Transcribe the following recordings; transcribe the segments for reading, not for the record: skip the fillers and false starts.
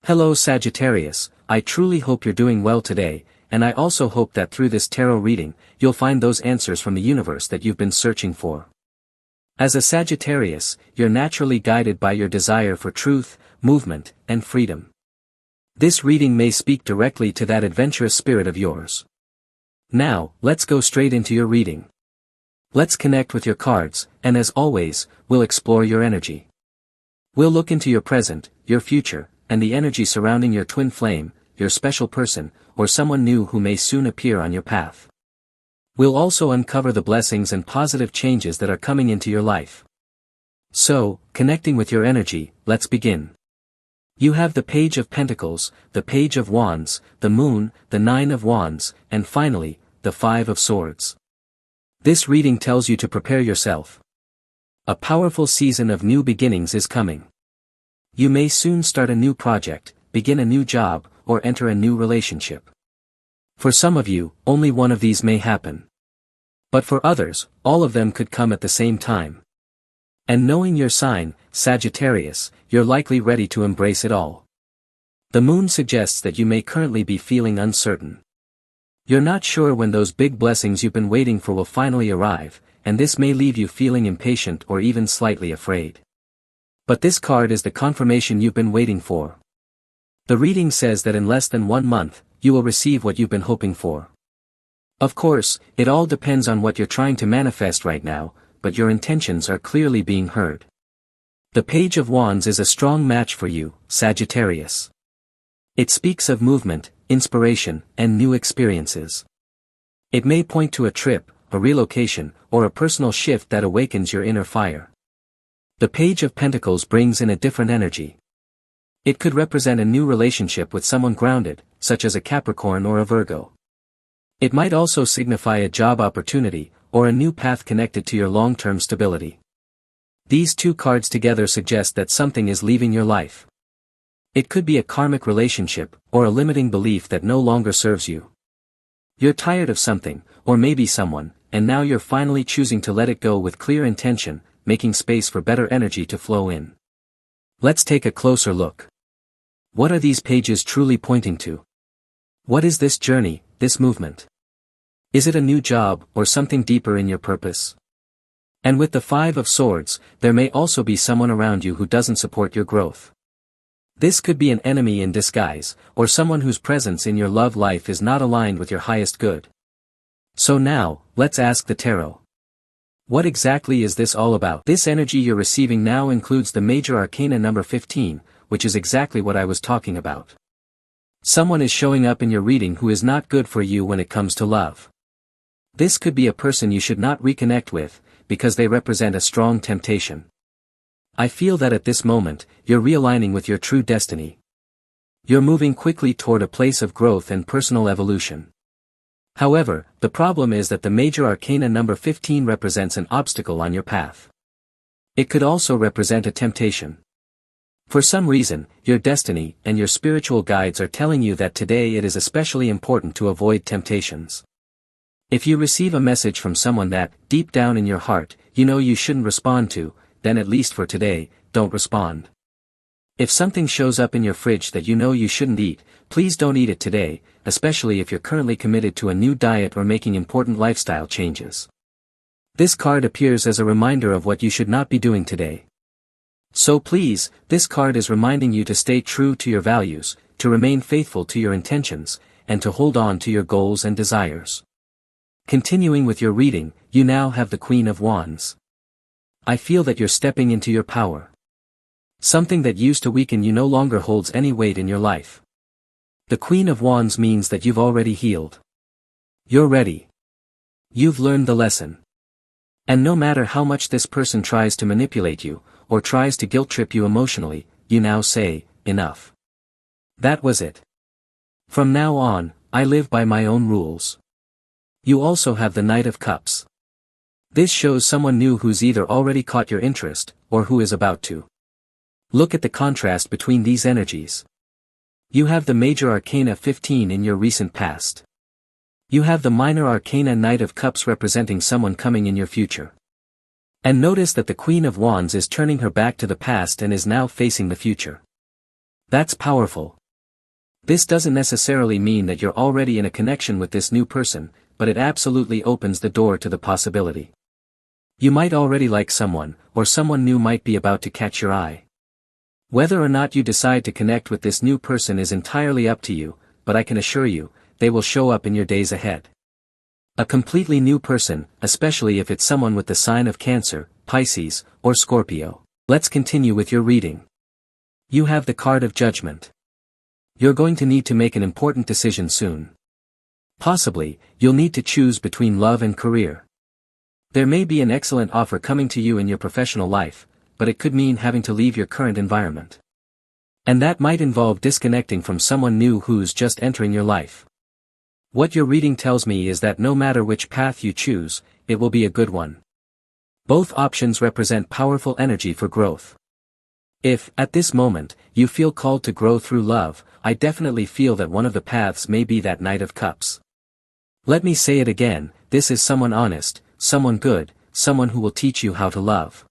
Hello Sagittarius, I truly hope you're doing well today, and I also hope that through this tarot reading, you'll find those answers from the universe that you've been searching for. As a Sagittarius, you're naturally guided by your desire for truth, movement, and freedom. This reading may speak directly to that adventurous spirit of yours. Now, let's go straight into your reading. Let's connect with your cards, and as always, we'll explore your energy. We'll look into your present, your future, and the energy surrounding your twin flame, your special person, or someone new who may soon appear on your path. We'll also uncover the blessings and positive changes that are coming into your life. So, connecting with your energy, let's begin. You have the Page of Pentacles, the Page of Wands, the Moon, the Nine of Wands, and finally, the Five of Swords. This reading tells you to prepare yourself. A powerful season of new beginnings is coming. You may soon start a new project, begin a new job, or enter a new relationship. For some of you, only one of these may happen. But for others, all of them could come at the same time. And knowing your sign, Sagittarius, you're likely ready to embrace it all. The moon suggests that you may currently be feeling uncertain. You're not sure when those big blessings you've been waiting for will finally arrive, and this may leave you feeling impatient or even slightly afraid. But this card is the confirmation you've been waiting for. The reading says that in less than 1 month, you will receive what you've been hoping for. Of course, it all depends on what you're trying to manifest right now, but your intentions are clearly being heard. The Page of Wands is a strong match for you, Sagittarius. It speaks of movement, inspiration, and new experiences. It may point to a trip, a relocation, or a personal shift that awakens your inner fire. The Page of Pentacles brings in a different energy. It could represent a new relationship with someone grounded, such as a Capricorn or a Virgo. It might also signify a job opportunity, or a new path connected to your long-term stability. These two cards together suggest that something is leaving your life. It could be a karmic relationship, or a limiting belief that no longer serves you. You're tired of something, or maybe someone, and now you're finally choosing to let it go with clear intention, making space for better energy to flow in. Let's take a closer look. What are these pages truly pointing to? What is this journey, this movement? Is it a new job, or something deeper in your purpose? And with the Five of Swords, there may also be someone around you who doesn't support your growth. This could be an enemy in disguise, or someone whose presence in your love life is not aligned with your highest good. So now, let's ask the tarot. What exactly is this all about? This energy you're receiving now includes the major arcana number 15, which is exactly what I was talking about. Someone is showing up in your reading who is not good for you when it comes to love. This could be a person you should not reconnect with, because they represent a strong temptation. I feel that at this moment, you're realigning with your true destiny. You're moving quickly toward a place of growth and personal evolution. However, the problem is that the major arcana number 15 represents an obstacle on your path. It could also represent a temptation. For some reason, your destiny and your spiritual guides are telling you that today it is especially important to avoid temptations. If you receive a message from someone that, deep down in your heart, you know you shouldn't respond to, then at least for today, don't respond. If something shows up in your fridge that you know you shouldn't eat, please don't eat it today, especially if you're currently committed to a new diet or making important lifestyle changes. This card appears as a reminder of what you should not be doing today. So please, this card is reminding you to stay true to your values, to remain faithful to your intentions, and to hold on to your goals and desires. Continuing with your reading, you now have the Queen of Wands. I feel that you're stepping into your power. Something that used to weaken you no longer holds any weight in your life. The Queen of Wands means that you've already healed. You're ready. You've learned the lesson. And no matter how much this person tries to manipulate you, or tries to guilt-trip you emotionally, you now say, enough. That was it. From now on, I live by my own rules. You also have the Knight of Cups. This shows someone new who's either already caught your interest, or who is about to. Look at the contrast between these energies. You have the major arcana 15 in your recent past. You have the minor arcana Knight of Cups representing someone coming in your future. And notice that the Queen of Wands is turning her back to the past and is now facing the future. That's powerful. This doesn't necessarily mean that you're already in a connection with this new person, but it absolutely opens the door to the possibility. You might already like someone, or someone new might be about to catch your eye. Whether or not you decide to connect with this new person is entirely up to you, but I can assure you, they will show up in your days ahead. A completely new person, especially if it's someone with the sign of Cancer, Pisces, or Scorpio. Let's continue with your reading. You have the card of Judgment. You're going to need to make an important decision soon. Possibly, you'll need to choose between love and career. There may be an excellent offer coming to you in your professional life, but it could mean having to leave your current environment. And that might involve disconnecting from someone new who's just entering your life. What your reading tells me is that no matter which path you choose, it will be a good one. Both options represent powerful energy for growth. If, at this moment, you feel called to grow through love, I definitely feel that one of the paths may be that Knight of Cups. Let me say it again, this is someone honest, someone good, someone who will teach you how to love.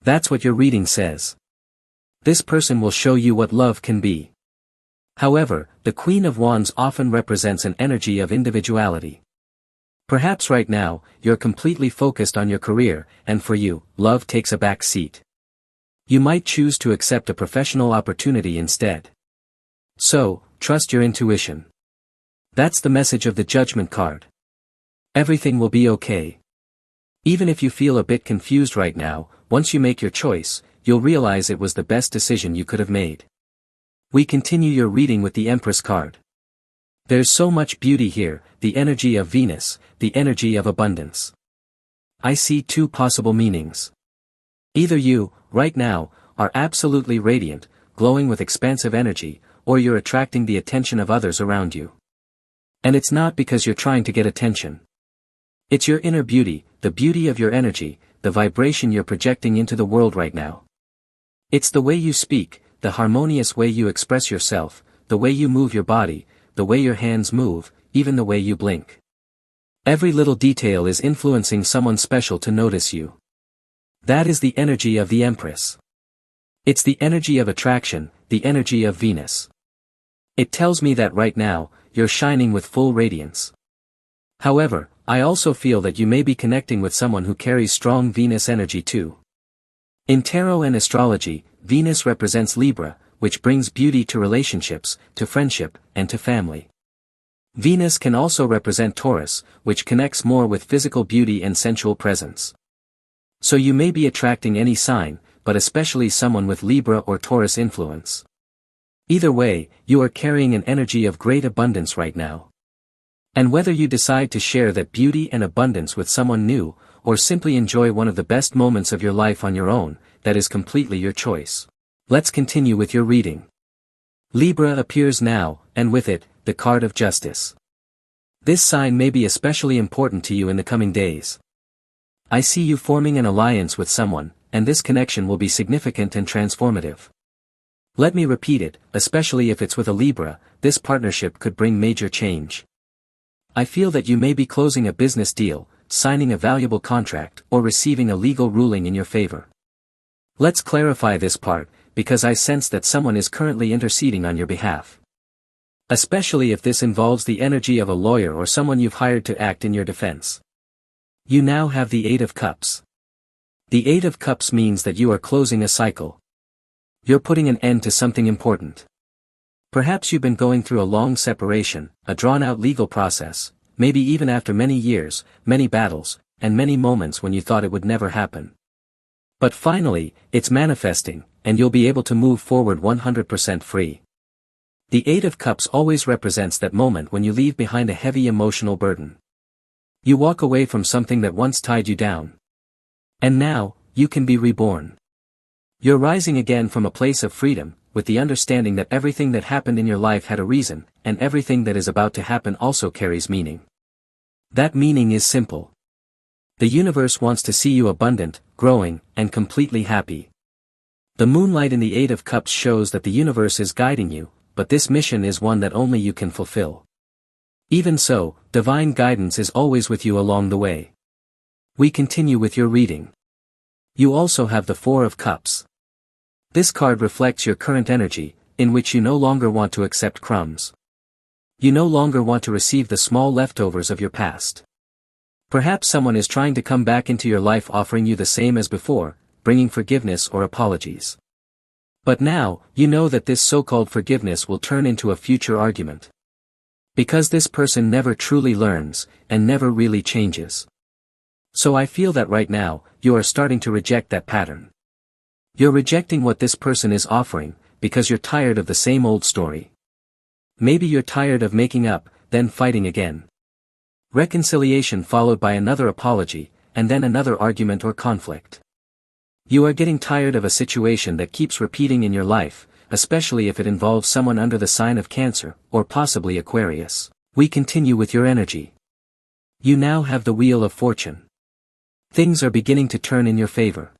That's what your reading says. This person will show you what love can be. However, the Queen of Wands often represents an energy of individuality. Perhaps right now, you're completely focused on your career, and for you, love takes a back seat. You might choose to accept a professional opportunity instead. So, trust your intuition. That's the message of the Judgment card. Everything will be okay. Even if you feel a bit confused right now, once you make your choice, you'll realize it was the best decision you could have made. We continue your reading with the Empress card. There's so much beauty here, the energy of Venus, the energy of abundance. I see two possible meanings. Either you, right now, are absolutely radiant, glowing with expansive energy, or you're attracting the attention of others around you. And it's not because you're trying to get attention. It's your inner beauty, the beauty of your energy, the vibration you're projecting into the world right now. It's the way you speak, the harmonious way you express yourself, the way you move your body, the way your hands move, even the way you blink. Every little detail is influencing someone special to notice you. That is the energy of the Empress. It's the energy of attraction, the energy of Venus. It tells me that right now, you're shining with full radiance. However, I also feel that you may be connecting with someone who carries strong Venus energy too. In tarot and astrology, Venus represents Libra, which brings beauty to relationships, to friendship, and to family. Venus can also represent Taurus, which connects more with physical beauty and sensual presence. So you may be attracting any sign, but especially someone with Libra or Taurus influence. Either way, you are carrying an energy of great abundance right now. And whether you decide to share that beauty and abundance with someone new, or simply enjoy one of the best moments of your life on your own, that is completely your choice. Let's continue with your reading. Libra appears now, and with it, the card of Justice. This sign may be especially important to you in the coming days. I see you forming an alliance with someone, and this connection will be significant and transformative. Let me repeat it, especially if it's with a Libra, this partnership could bring major change. I feel that you may be closing a business deal, signing a valuable contract, or receiving a legal ruling in your favor. Let's clarify this part, because I sense that someone is currently interceding on your behalf. Especially if this involves the energy of a lawyer or someone you've hired to act in your defense. You now have the Eight of Cups. The Eight of Cups means that you are closing a cycle. You're putting an end to something important. Perhaps you've been going through a long separation, a drawn-out legal process, maybe even after many years, many battles, and many moments when you thought it would never happen. But finally, it's manifesting, and you'll be able to move forward 100% free. The Eight of Cups always represents that moment when you leave behind a heavy emotional burden. You walk away from something that once tied you down. And now, you can be reborn. You're rising again from a place of freedom, with the understanding that everything that happened in your life had a reason, and everything that is about to happen also carries meaning. That meaning is simple. The universe wants to see you abundant, growing, and completely happy. The moonlight in the Eight of Cups shows that the universe is guiding you, but this mission is one that only you can fulfill. Even so, divine guidance is always with you along the way. We continue with your reading. You also have the Four of Cups. This card reflects your current energy, in which you no longer want to accept crumbs. You no longer want to receive the small leftovers of your past. Perhaps someone is trying to come back into your life offering you the same as before, bringing forgiveness or apologies. But now, you know that this so-called forgiveness will turn into a future argument. Because this person never truly learns, and never really changes. So I feel that right now, you are starting to reject that pattern. You're rejecting what this person is offering, because you're tired of the same old story. Maybe you're tired of making up, then fighting again. Reconciliation followed by another apology, and then another argument or conflict. You are getting tired of a situation that keeps repeating in your life, especially if it involves someone under the sign of Cancer, or possibly Aquarius. We continue with your energy. You now have the Wheel of Fortune. Things are beginning to turn in your favor.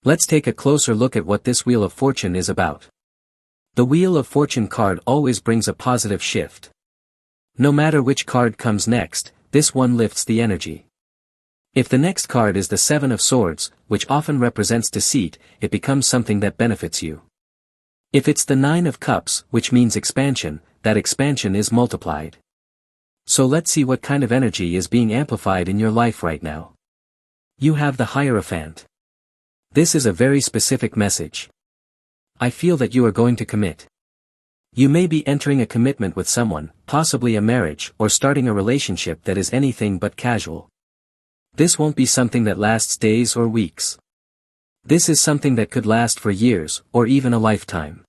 Let's take a closer look at what this Wheel of Fortune is about. The Wheel of Fortune card always brings a positive shift. No matter which card comes next, this one lifts the energy. If the next card is the Seven of Swords, which often represents deceit, it becomes something that benefits you. If it's the Nine of Cups, which means expansion, that expansion is multiplied. So let's see what kind of energy is being amplified in your life right now. You have the Hierophant. This is a very specific message. I feel that you are going to commit. You may be entering a commitment with someone, possibly a marriage, or starting a relationship that is anything but casual. This won't be something that lasts days or weeks. This is something that could last for years, or even a lifetime.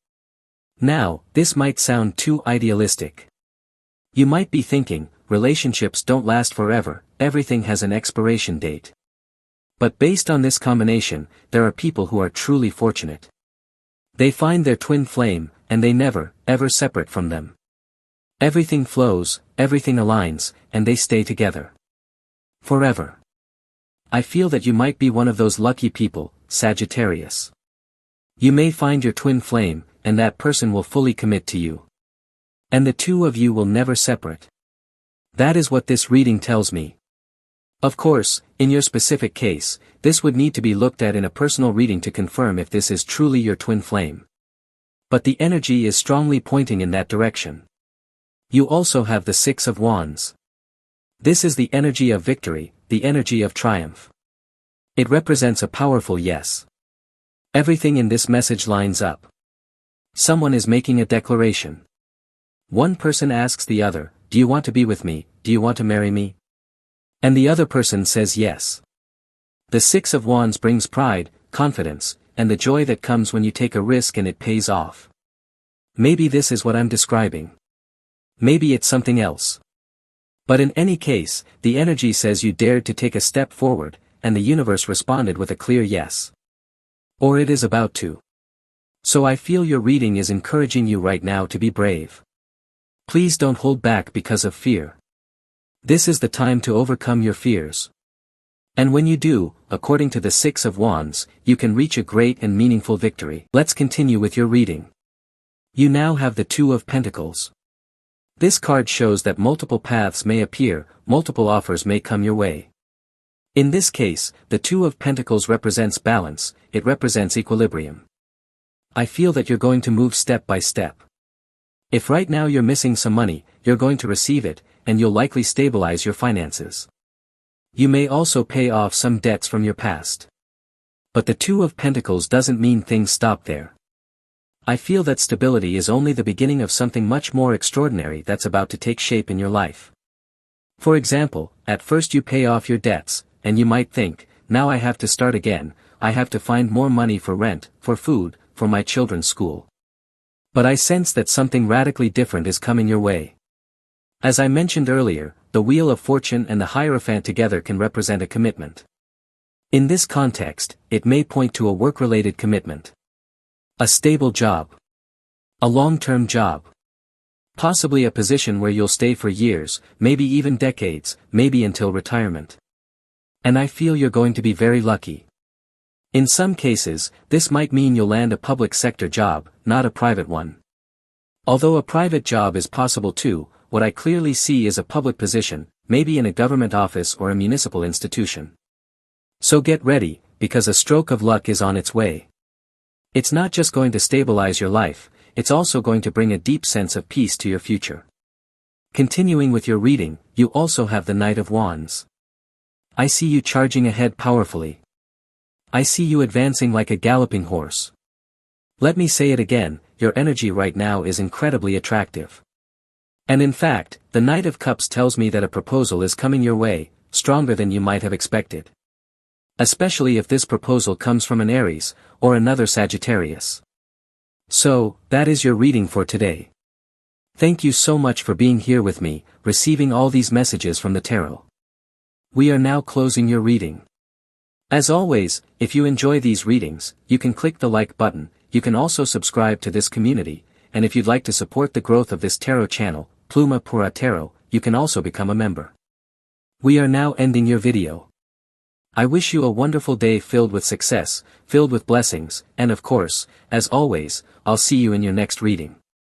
Now, this might sound too idealistic. You might be thinking, relationships don't last forever, everything has an expiration date. But based on this combination, there are people who are truly fortunate. They find their twin flame, and they never, ever separate from them. Everything flows, everything aligns, and they stay together. Forever. I feel that you might be one of those lucky people, Sagittarius. You may find your twin flame, and that person will fully commit to you. And the two of you will never separate. That is what this reading tells me. Of course, in your specific case, this would need to be looked at in a personal reading to confirm if this is truly your twin flame. But the energy is strongly pointing in that direction. You also have the Six of Wands. This is the energy of victory, the energy of triumph. It represents a powerful yes. Everything in this message lines up. Someone is making a declaration. One person asks the other, "Do you want to be with me, do you want to marry me?" And the other person says yes. The Six of Wands brings pride, confidence, and the joy that comes when you take a risk and it pays off. Maybe this is what I'm describing. Maybe it's something else. But in any case, the energy says you dared to take a step forward, and the universe responded with a clear yes. Or it is about to. So I feel your reading is encouraging you right now to be brave. Please don't hold back because of fear. This is the time to overcome your fears. And when you do, according to the Six of Wands, you can reach a great and meaningful victory. Let's continue with your reading. You now have the Two of Pentacles. This card shows that multiple paths may appear, multiple offers may come your way. In this case, the Two of Pentacles represents balance, it represents equilibrium. I feel that you're going to move step by step. If right now you're missing some money, you're going to receive it, and you'll likely stabilize your finances. You may also pay off some debts from your past. But the Two of Pentacles doesn't mean things stop there. I feel that stability is only the beginning of something much more extraordinary that's about to take shape in your life. For example, at first you pay off your debts, and you might think, now I have to start again, I have to find more money for rent, for food, for my children's school. But I sense that something radically different is coming your way. As I mentioned earlier, the Wheel of Fortune and the Hierophant together can represent a commitment. In this context, it may point to a work-related commitment. A stable job. A long-term job. Possibly a position where you'll stay for years, maybe even decades, maybe until retirement. And I feel you're going to be very lucky. In some cases, this might mean you'll land a public sector job, not a private one. Although a private job is possible too, what I clearly see is a public position, maybe in a government office or a municipal institution. So get ready, because a stroke of luck is on its way. It's not just going to stabilize your life, it's also going to bring a deep sense of peace to your future. Continuing with your reading, you also have the Knight of Wands. I see you charging ahead powerfully. I see you advancing like a galloping horse. Let me say it again, your energy right now is incredibly attractive. And in fact, the Knight of Cups tells me that a proposal is coming your way, stronger than you might have expected. Especially if this proposal comes from an Aries, or another Sagittarius. So, that is your reading for today. Thank you so much for being here with me, receiving all these messages from the tarot. We are now closing your reading. As always, if you enjoy these readings, you can click the like button, you can also subscribe to this community, and if you'd like to support the growth of this tarot channel, Pluma Pura Tarot, you can also become a member. We are now ending your video. I wish you a wonderful day filled with success, filled with blessings, and of course, as always, I'll see you in your next reading.